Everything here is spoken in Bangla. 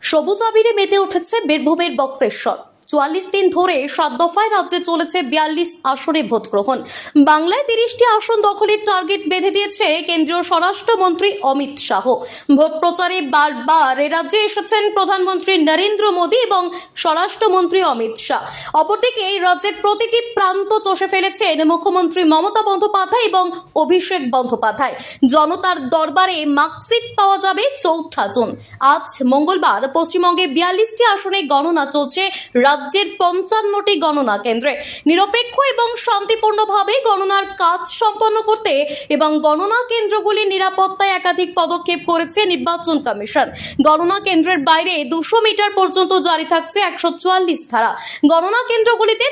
সবুজ আবিরে মেতে উঠেছে বীরভূমের বক্রেশ্বর। ৪৪ দিন ধরে ৭ দফায় রাজ্যে চলেছে ৪২ আসনে ভোট গ্রহণ। বাংলায় ৩০টি আসন দখলের টার্গেট বেঁধে দিয়েছে কেন্দ্রীয় স্বরাষ্ট্রমন্ত্রী অমিত শাহ। ভোট প্রচারে বারবার রাজ্যে এসেছেন প্রধানমন্ত্রী নরেন্দ্র মোদী এবং স্বরাষ্ট্রমন্ত্রী অমিত শাহ। অপরদিকে রাজ্যের প্রতিটি প্রান্ত চষে ফেলেছেন মুখ্যমন্ত্রী মমতা বন্দ্যোপাধ্যায় এবং অভিষেক বন্দ্যোপাধ্যায়। জনতার দরবারে মার্কশিট পাওয়া যাবে ৪ঠা জুন। আজ মঙ্গলবার পশ্চিমবঙ্গে ৪২টি আসনে গণনা চলছে রাজ্যের ৫৫টি গণনা কেন্দ্রে। নিরপেক্ষ এবং শান্তিপূর্ণভাবে গণনার কাজ সম্পন্ন করতে এবং গণনা কেন্দ্রগুলির নিরাপত্তায় একাধিক পদক্ষেপ করেছে নির্বাচন কমিশন। গণনা কেন্দ্রের বাইরে ২০০ মিটার পর্যন্ত জারি থাকছে ১৪৪ ধারা। গণনা কেন্দ্রগুলিতে